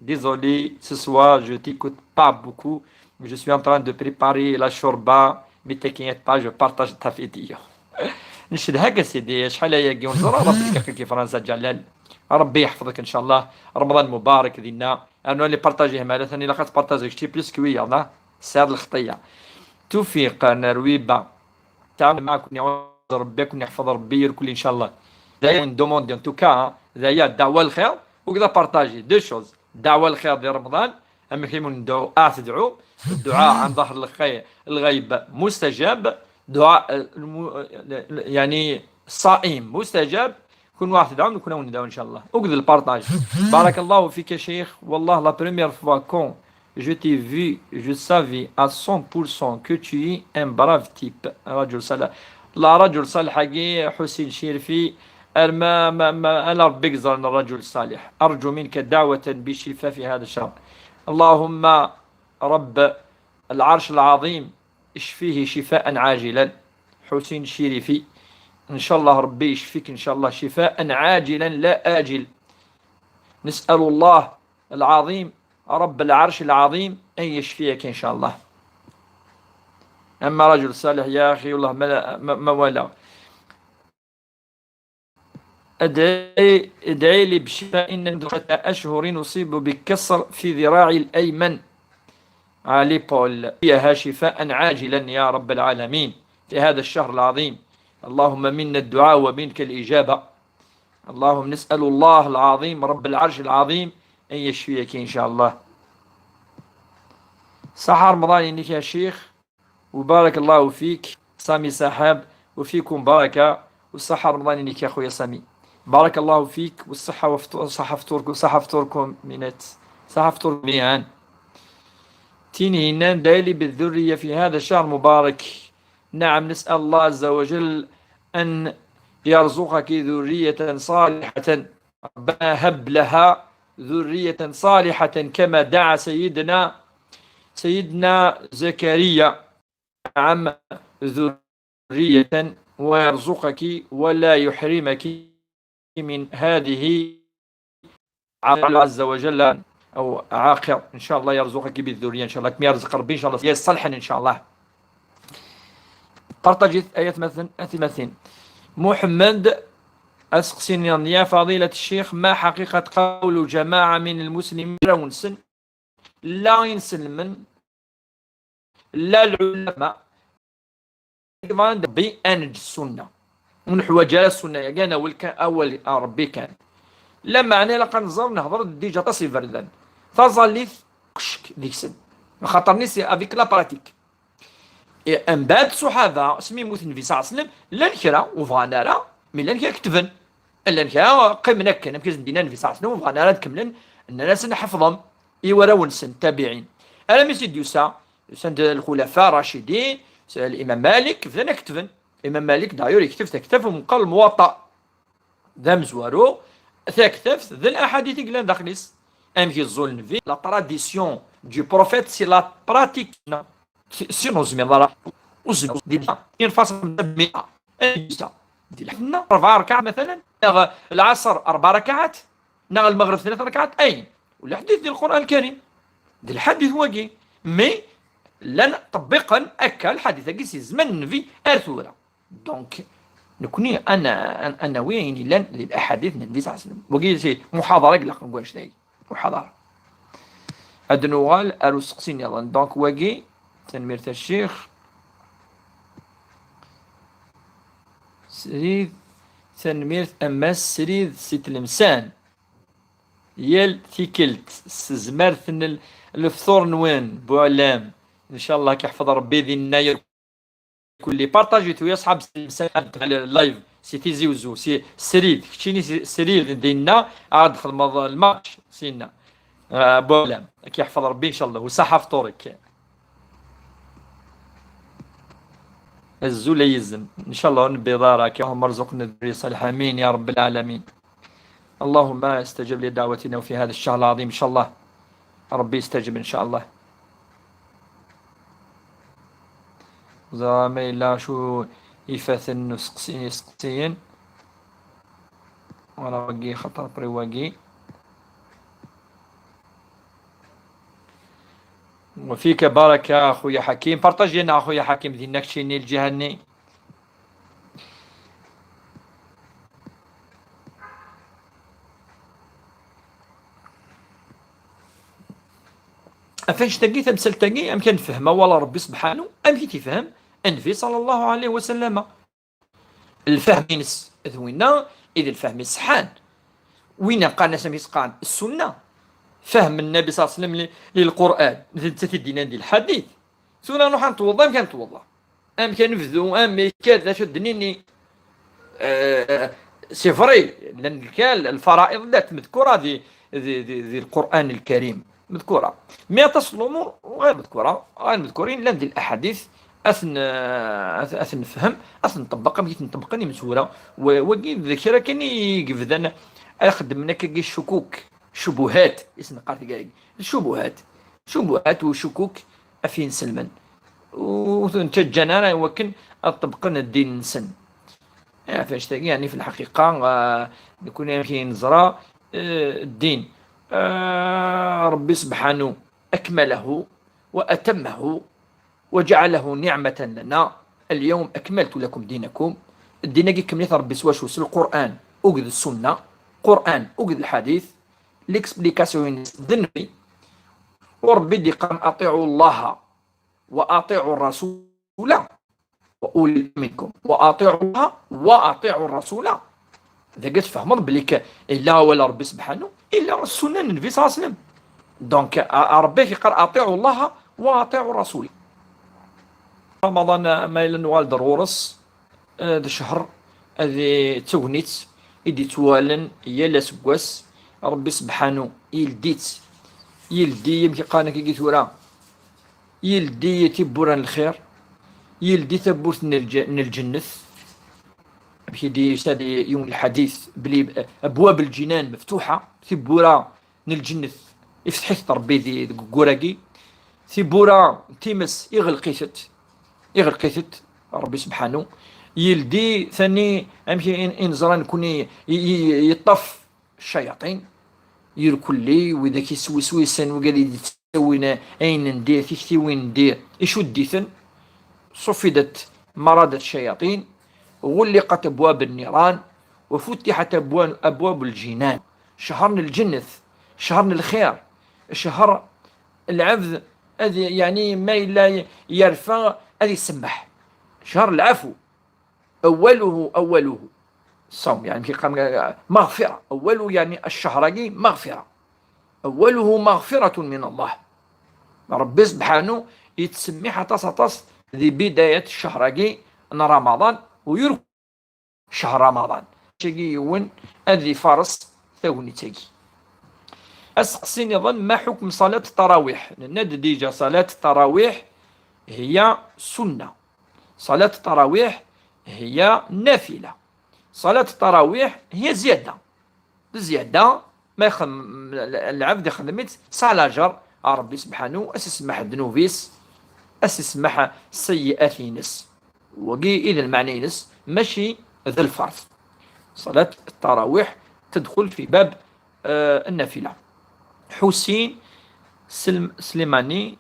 désolé ce soir je t'écoute pas beaucoup mais je suis en train de préparer la shorba mais t'inquiète pas je partage ta vidéo. نشد هكا سيدي شحال هي كي ونزرارة ربي كي فرنسا جلال ربي يحفظك ان شاء الله. رمضان مبارك دينا انا اللي بارطاجيه معنا ثاني لا بارطاجي شتي بليس كويا ساد الخطيه توفيق نرويبا تعامل معكم يعوض ربي يكون يحفظ ربي الكل ان شاء الله. دايما ندوموندي ان توكا هذايا الدعوه الخير وكذا بارطاجي دو شوز دعوه الخير ديال رمضان اما كيما ندعو تدعو الدعاء عن ظهر الغيب مستجاب دعاء يعني صائم مستجاب كون واحد دعوة نكون ندعو ان شاء الله وكذا البارطاج. بارك الله فيك يا شيخ والله la première fois quand je t'ai vu je savais à 100% que tu es un brave type. رجل صالح لا رجل صالح حقي حسين شيرفي أنا ربي يجزرنا الرجل الصالح. أرجو منك دعوة بالشفاء في هذا الشهر. اللهم رب العرش العظيم اشفيه شفاء عاجلا. حسين الشريفي، إن شاء الله ربي يشفيك إن شاء الله شفاء عاجلا لا آجل. نسأل الله العظيم رب العرش العظيم أن يشفيك إن شاء الله. أما رجل صالح يا أخي والله ما ولا. ادعي لي بشفاء إن 3 أشهر نصيب بكسر في ذراعي الأيمن علي بول، فيها شفاء عاجلا يا رب العالمين في هذا الشهر العظيم. اللهم منا الدعاء ومنك الإجابة. اللهم نسأل الله العظيم رب العرش العظيم أن يشفيك إن شاء الله. صحة رمضان إنك يا شيخ، وبارك الله فيك سامي سحاب، وفيكم بركة والصحة رمضان إنك يا أخويا سامي. بارك الله فيك والصحة وصحة فطوركم، صحة فطوركم منات، صحة فطوركم ميان. تيني هنان دايلي بالذرية في هذا الشهر المبارك. نعم، نسأل الله عز وجل أن يرزقك ذرية صالحة. ربنا هب لها ذرية صالحة كما دعا سيدنا زكريا. نعم، ذرية، ويرزقك ولا يحرمك من هذه عز وجل أو عاقر. إن شاء الله يرزقك بالذرية إن شاء الله، كما يرزق ربي إن شاء الله يصلحن إن شاء الله. قرطجت آيات مثل محمد أسقسني يا فضيلة الشيخ، ما حقيقة قول جماعة من المسلمين لا ينسلمن لا العلماء بأنج السنة ونحو جال السنة يقانا أول ربي كان لما أنا لقى نظر نهضر ديجا تصي فردان تظليث كشك ديك سن خاطر نسي افيك لا براتيك. ان بعد الصحابه سمي موت النبي صلى الله عليه وسلم لا نكرا وفغانا راه من لا نكرا كتبن لا نكرا قمنا كان كيز دينا النبي صلى الله عليه وسلم وفغانا راه نكملن ان ناس نحفظهم ايوا ونسن تابعين. انا مسيد يوسا سند الخلفاء الراشدين الامام مالك فانا كتبن الامام مالك دايور يكتب من قال الموطأ ذا مزوارو ثاكتف ذا الاحاديث كلان داخليس ام كي الظلم في لا تراديسيون دو بروفيت سي لا براتيك سينو زميضرا وزن دي ينفصل ب 100 دي حنا 4 ركعات مثلا، العصر 4 ركعات، نغ المغرب 3 ركعات، اي ولا حديث ديال القران الكريم ديال الحديث واقي مي لن طبقا اكا الحديث كيسي زمان النبي ارثورا. دونك نكوني انا وين لن للاحاديث النبي صلى الله عليه وسلم وقيل محاضره كلا نقول شنو محاضره هاد نوال ارو سقسين يلا. دونك واقي تنمير الشيخ سريد تنمير اما سريد سيت المسان يال تيكلت زمرت الفطور نوين بوعلام ان شاء الله كيحفظ ربي ذي الناير كل بارطاجيتو يا صحاب المسان على اللايف سي تيزي وزو سي سريد كتشيني سريد ديالنا عاد خدم الماتش سينا بوعلام كيحفظ ربي ان شاء الله وصحة فطورك الزول يزن ان شاء الله نبي دارك اللهم ارزقنا الذرية الصالحة امين يا رب العالمين. اللهم استجب لدعوتنا وفي هذا الشهر العظيم ان شاء الله ربي يستجب ان شاء الله. زعما إلا شو يفاثن سقسين ولا واقي خطر بري واقي وفيك بركة أخويا حكيم. بارطاجي لنا أخويا حكيم دينك شيني الجهني أفاش تقي تمثل تقي أم كان فهمه ولا ربي سبحانه أم كي تفهم النبي صلى الله عليه وسلم. الفهم ينس ذوينا إذا الفهم يسحان وين قالنا سمي سقان السنة فهم النبي صلى الله عليه وسلم للقرآن مثل تدينا ديال الحديث سونا نروح نتوضا أم كان نتوضا أم كان نفذو أم كذا شدنيني سي فري لأن كان الفرائض لا مذكورة ذي القرآن الكريم مذكورة، ما تصل الأمور غير مذكورة غير مذكورين لأن دي الأحاديث اثن نفهم، اثن نطبق، بغيت نطبق راني مسوره. وكي الذاكره كاين يقفذن اخدمنا كي الشكوك، شبهات اسم قارت كاع الشبهات، شبهات وشكوك افين سلمان. وانت جانا وكن اطبقن الدين نسن. فاش يعني في الحقيقه نكون يمكن نزرى الدين ربي سبحانه اكمله واتمه وجعله نعمة لنا. اليوم أكملت لكم دينكم. الدين كي كملت ربي سواش القرآن أوجد السنة، قرآن أوجد الحديث، ليكسبليكاسيون ذنبي. وربي دي قام أطيعوا الله وأطيعوا الرسول وأولي منكم، وأطيعوا الله وأطيعوا الرسول. إذا قلت فهمت بلي إلا ولا ربي سبحانه إلا السنة النبي صلى الله عليه وسلم. دونك ربي كيقال أطيعوا الله وأطيعوا الرسول. رمضان ما إلا نوال ضرورس هذا شهر هذه تونيت إدي توالن يلا سكواس ربي سبحانه يلديت يلدي يمكن قانا كي ثورا يلدي تبوران الخير، يلدي ثبوت الجنة. بحي دي سادي يوم الحديث بلي أبواب الجنان مفتوحة ثبورا الجنة يفتحت ربي دي كوراكي ثبورا تيمس يغلقيت يغرقيت ربي سبحانه. يلدي ثاني امشي انزران كوني يطف الشياطين يركل لي واذا كيسوي سويسن وقال لي تسوينا اين ندير تيختي وين ندير يشديثن. صفدت مرض الشياطين، غلقت ابواب النيران، وفتحت ابواب الجنان. شهرنا الجنة، شهرنا الخير، شهر العبد يعني ما إلا يرفع هذه السمح. شهر العفو، أوله الصوم يعني في مغفرة. أوله يعني الشهر مغفرة، أوله مغفرة من الله. ربي سبحانه يتسمي حتى سطس ذي بداية الشهر رمضان ويرك شهر رمضان شيء يون هذه فرس ثوني تاقي. أسقسين يظن ما حكم صلاة التراويح؟ لأن ديجا صلاة التراويح هي سنة، صلاة التراويح هي نافلة، صلاة التراويح هي زيادة ما العبد يخدمت سالاجر ربي سبحانه أسسمح ذنوبيس، أسسمح سيئات نس وقي إلى المعنى نس ماشي ذا الفرض. صلاة التراويح تدخل في باب النافلة. حسين سلماني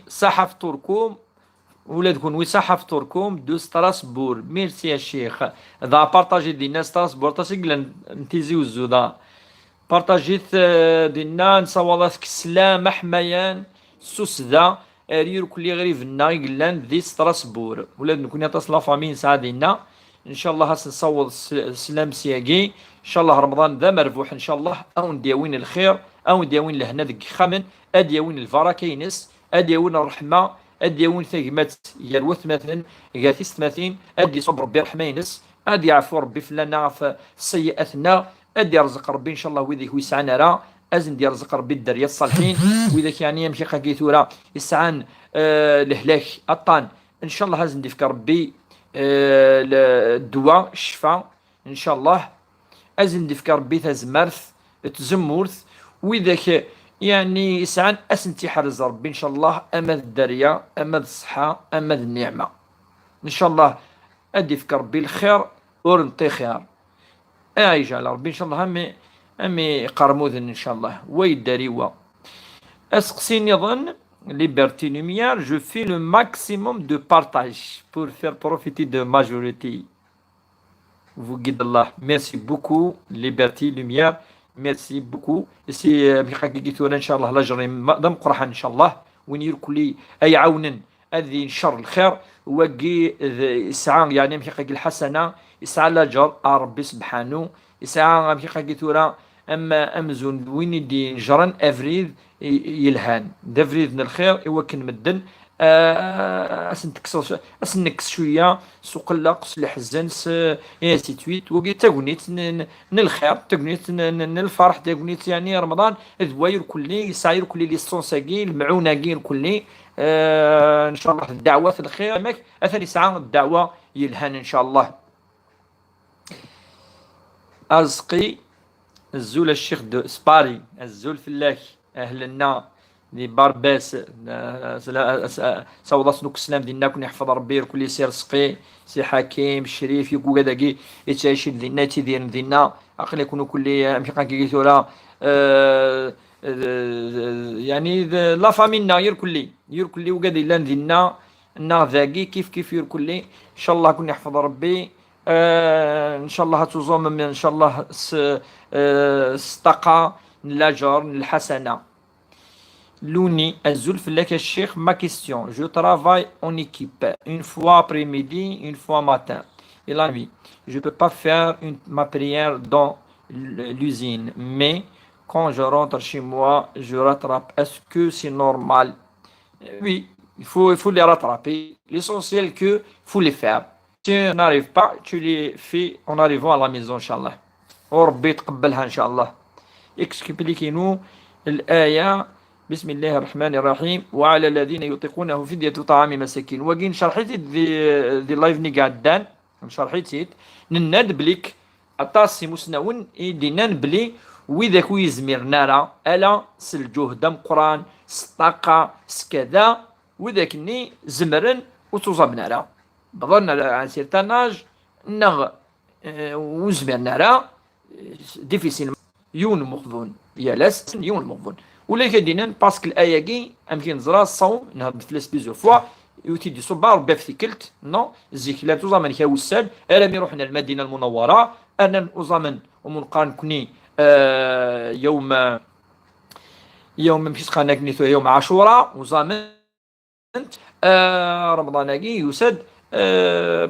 صحف تركم ولادكم وي صحف تركم دو ستراسبور. ميرسي يا شيخ ذا بارطاجي دينا ستراسبور تاسيقلا نتيزي وزودا بارطاجيت دينا نصوالاتك السلام حمايان سوسدا رير كل غريفنا يقلان ذي ستراسبور. ولاد نكون يتصل لافامي سعادينا ان شاء الله نصوت السلام سياقي ان شاء الله. رمضان ذا مربوح ان شاء الله، او نديوين الخير او نديوين لهنا ذك خمن اديوين البركه ينس، اديوين الرحمه، اديوين ثقمات يروث مثلا غاثيس مثين، ادي صبر ربي رحمه ينس، ادي عفو ربي فلنا في سيئاتنا، ادي رزق ربي ان شاء الله وذيك ويسعنا راه ازن ديال رزق ربي الدريه الصالحين وذاك يعني يمشي قاكيثورا يسعان الهلاك الطان ان شاء الله ازن ديفك ربي الدواء الشفاء ان شاء الله ازن ديفك ربي تزمرث تزمورث وذاك يعني يسعان اسنتي حرز ربي ان شاء الله امد الدريه امد الصحه امد النعمه ان شاء الله اديفك ربي الخير ورنطي خير جعل ربي ان شاء الله امي قرموذن ان شاء الله ويداريوا. اسقسين يظن Liberté Lumière, je fais le maximum de partage pour faire profiter de majorité. Vous guide Allah. Merci beaucoup, Liberté Lumière. Merci beaucoup. C'est بحقيقة إن شاء الله لجري مقدم قرحان إن شاء الله ونير كل أي عون هذه شر الخير وقي يسعى يعني بحقيقة الحسنة يسعى لجر ربي سبحانه يسعى بحقيقة أما أمزون وين دي جران أفريد يلهان دافريد من الخير يوكن مدن اسنكس شويه سقلق سلحزن اي سي تويت وقيت تاغنيت الخير تاغنيت الفرح تاغنيت يعني رمضان ذواير كلي يسعير كلي لي سونساكي المعونه كي كلي ان شاء الله الدعوه في الخير ماك اثري ساعه الدعوه يلهن ان شاء الله. ازقي الزول الشيخ دو سباري الزول فلاك اهلنا دي بارباس سوضا سنوك السلام ديالنا كون يحفظ ربي كل يسير سقي سي حكيم الشريف يكو كداكي يتعيش ديالنا تيدير ديالنا عقل يكونوا كل مشي كي ثورا يعني لا فامينا يركلي وقاد الا ديالنا نا ذاكي كيف يركلي ان شاء الله كون يحفظ ربي. ان شاء الله تزوم ان شاء الله استقى الاجر الحسنه. لوني الزلف لك الشيخ ما question je travaille en équipe une fois après-midi une fois matin et la nuit je peux pas faire ma prière dans l'usine mais quand je rentre chez moi je rattrape est-ce que c'est normal? Oui, il faut les rattraper l'essentiel que faut les faire si on n'arrive pas tu les fais en arrivant à la maison inchallah وربي يتقبلها ان شاء الله. expliquez-nous الآية بسم الله الرحمن الرحيم وعلى الذين يطيقونه فدية طعام مساكين وكين شرحيتي دي لايف ني قعدان شرحيتي نناد بليك أطاسي مسنون دينان بلي وإذا كوي زمير نارا ألا سالجهد قران ستاقا سكذا وإذا كني زمرن وتصاب نارا بظن عن سيرتاناج نغ وزمير نارا ديفيسيل يون مخذون يا لاس يون مخذون ولا كدينا باسكو الايه كي امكن نزرا الصوم نهض فلاس بيزو فوا يوتي دي صبار بفتكلت نو زيك لا توزا من كاوسال الا مي روحنا المدينه المنوره انا وزمن ومنقان كني يوم مشيت خانك نيتو يوم عاشوراء وزمن رمضان كي يسد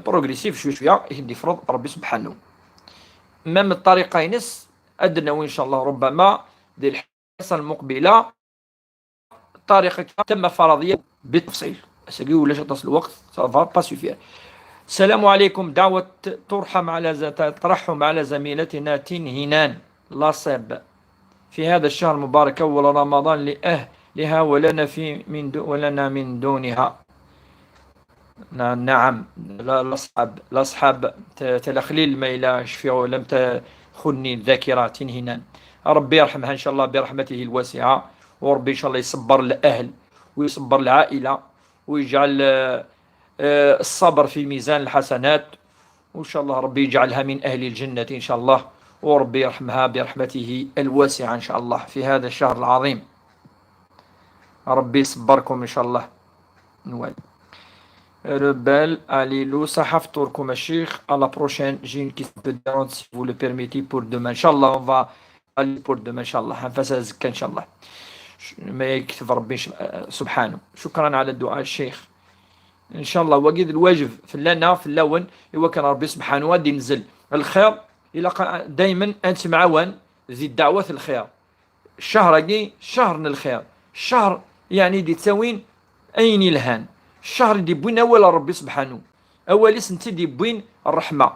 بروغريسيف شويه يدي فرض ربي سبحانه مام الطريقه ينس ادنى وان شاء الله ربما دي الحصه المقبله طريقه تم فرضيه بالتفصيل اسقي ولا تصل الوقت صافا با سوفير. السلام عليكم دعوه ترحم على زميلتنا تين هنان لاصب في هذا الشهر المبارك اول رمضان لاهلها ولنا من دونها. نعم الأصحاب تلخليل ما إلا شفيعوا لم تخني الذاكرة هنا ربي يرحمها إن شاء الله برحمته الواسعة وربي إن شاء الله يصبر الأهل ويصبر العائلة ويجعل الصبر في ميزان الحسنات وإن شاء الله ربي يجعلها من أهل الجنة إن شاء الله وربي يرحمها برحمته الواسعة إن شاء الله في هذا الشهر العظيم. ربي يصبركم إن شاء الله. نوال Rebelle, Alilou, Sahaf Tourkoum Sheikh. À la prochaine, j'ai une question de si vous le permettez pour demain. Inch'Allah, on va aller pour demain. Inch'Allah, Hanfasa Zika, Inch'Allah. ما يكتب ربي سبحانه. شكرا على الدعاء الشيخ. إن شاء الله وقيد الواجب في اللنا في اللون هو كان ربي سبحانه ودي نزل الخير إلى دائما أنت معون ذي الدعوة الخير. الشهر دي شهر الخير. الشهر يعني دي تساوين أين الهان. الشهر دي بوين أول ربي سبحانه أول سنتي دي بوين الرحمة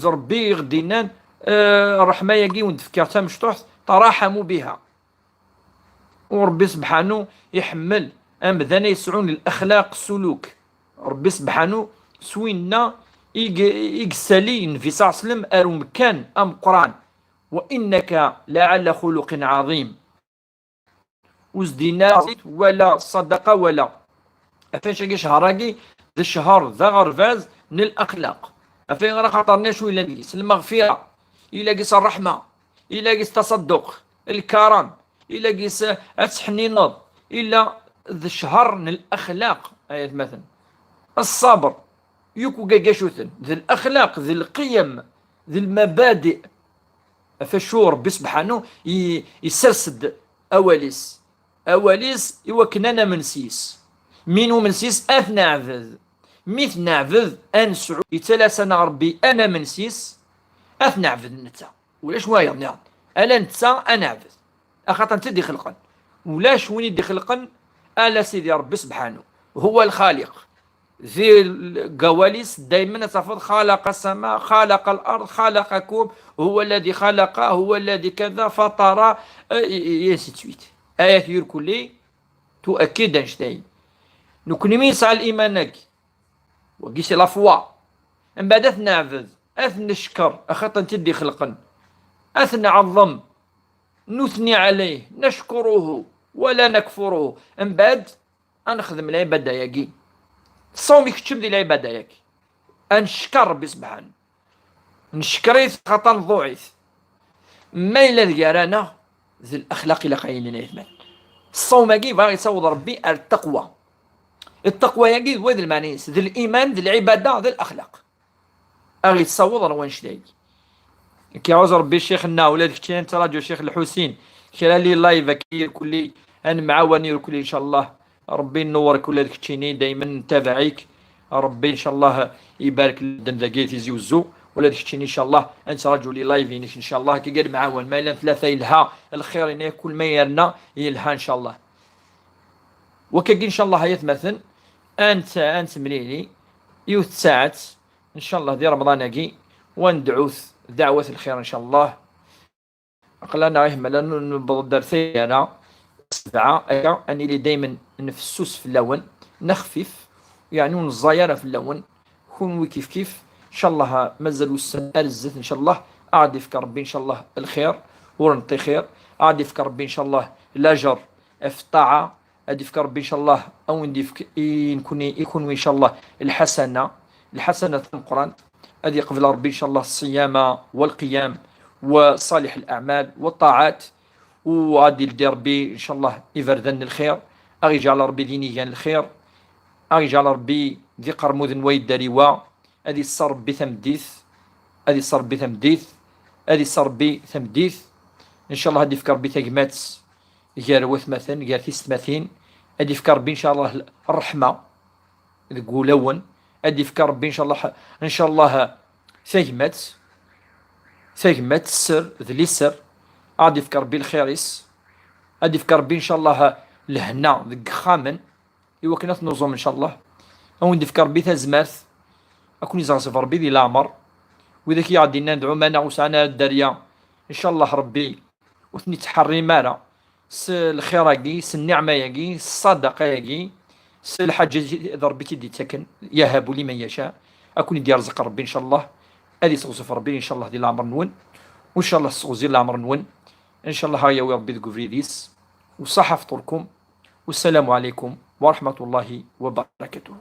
ربي غدينان الرحمة يجي وندفكرتها مشطوح تراحموا بها وربي سبحانه يحمل أمذانا يسعون الأخلاق السلوك ربي سبحانه سوينا يقسالين في صلى الله عليه وسلم أرو مكان أم قرآن وإنك لعلى خلق عظيم وزدينا ولا صدقة ولا أفين شاكي شهراكي ذا الشهر ذا غرفاز من الأخلاق أفين غير خاطرنا شو إلا نقيس المغفرة إلا قيس الرحمة إلا قيس التصدق الكرم إلا قيس التحنينض إلا ذا الشهر من الأخلاق آية مثلا الصبر يوكو قاقاشوثن ذي الأخلاق ذي القيم ذي المبادئ فشو ربي سبحانه يسرسد أواليس يوكننا منسيس مينو منسيس نعفذ ميث نعفذ أنسعو يتلاسنا ربي أنا منسيس نعفذ نتا ولاش وايا نعم ألا نتا أنعفذ أخاطر نتا دي خلقا ولاش وين دي خلقا ألا سيدي ربي سبحانه هو الخالق. زي القواليس دائما تفضل خلق السماء، خلق الأرض، خلقكم، هو الذي خلق، هو الذي كذا فطر، ينسي تويت آيات يركلي تؤكد أنشتاين نكون ميسع الإيمانك وقيس الأفوا من بعد نعبد نشكر أخطا تدي خلقا نعظم نثني عليه نشكره ولا نكفره. من بعد نخدم العبادة ياكي الصوم يكتب ديال العبادة ياكي نشكر ربي سبحانه نشكريت خاطر ضعيف ما إلا ديارانا ذي الأخلاق إلا قايلين يثمن الصوم ياكي باغي يصوض ربي التقوى. التقوى ياكي هو ذي المعنيس ذي الإيمان ذي العبادة ذي الأخلاق أغي تصوض روان شدايك كيعوز ربي شيخنا ولا ديك انت راديو الشيخ الحسين كيرا لي لايف كي كلي انا معاوني كلي ان شاء الله ربي نورك ولا ديك تشيني دائما نتابعيك ربي ان شاء الله يبارك لدن ذاكي تيزي وزو ولا ديك تشيني ان شاء الله انت رجل لي لايف ان شاء الله كي قال معاون ما الا ثلاثه يلها الخير ان كل ما يرنا يلها ان شاء الله وكي ان شاء الله يتمثل انت مليلي يوث ساعات ان شاء الله دي رمضان يجي وندعوث دعوة الخير إن شاء الله. قلنا يهمل نبضل ثيانا سبعة أني اللي دايما نفسوس في اللون نخفف يعني ونزايرة في اللون كون كيف كيف إن شاء الله مازالوا السنة أرزت إن شاء الله أعد يفكر ربي إن شاء الله الخير ورنطي خير أعد يفكر ربي إن شاء الله الأجر في الطاعة أعد يفكر ربي إن شاء الله أو يكون إن شاء الله الحسنة في القرآن أدي قبل ربي إن شاء الله الصيام والقيام وصالح الأعمال والطاعات وغادي لدي ربي إن شاء الله يفردن الخير أغي جعل ربي دينيا الخير أغي جعل ربي ذي قرموذ نويد داريوا أدي الصر ربي ثمديث أدي الصر ربي ثمديث أدي الصر ربي ثمديث إن شاء الله هدي فكر ربي تقمات غير وثمثن غير تيستماثين أدي فكر ربي إن شاء الله الرحمة قولون أدي فكر ربي إن شاء الله ثقمت السر ذلي السر أدي فكر ربي الخيريس أدي فكر ربي إن شاء الله الهنا ذك خامن إوا كنا تنوزم إن شاء الله أو ندي فكر ربي تزمارث أكون يزغصف ربي ذي العمر وإذا كي غادي ندعو مانا وسعنا الدريا إن شاء الله ربي وثني تحري مانا الخير ياكي النعمة ياكي الصدقة ياكي الحاجة إذا ربي تدي تكن يهب لمن يشاء أكون يدي رزق ربي إن شاء الله هذه توصف ربي إن شاء الله دي العمر نون وإن شاء الله سوزي العمر نون إن شاء الله هيا ربي ذكفريديس وصحة فطوركم والسلام عليكم ورحمة الله وبركاته.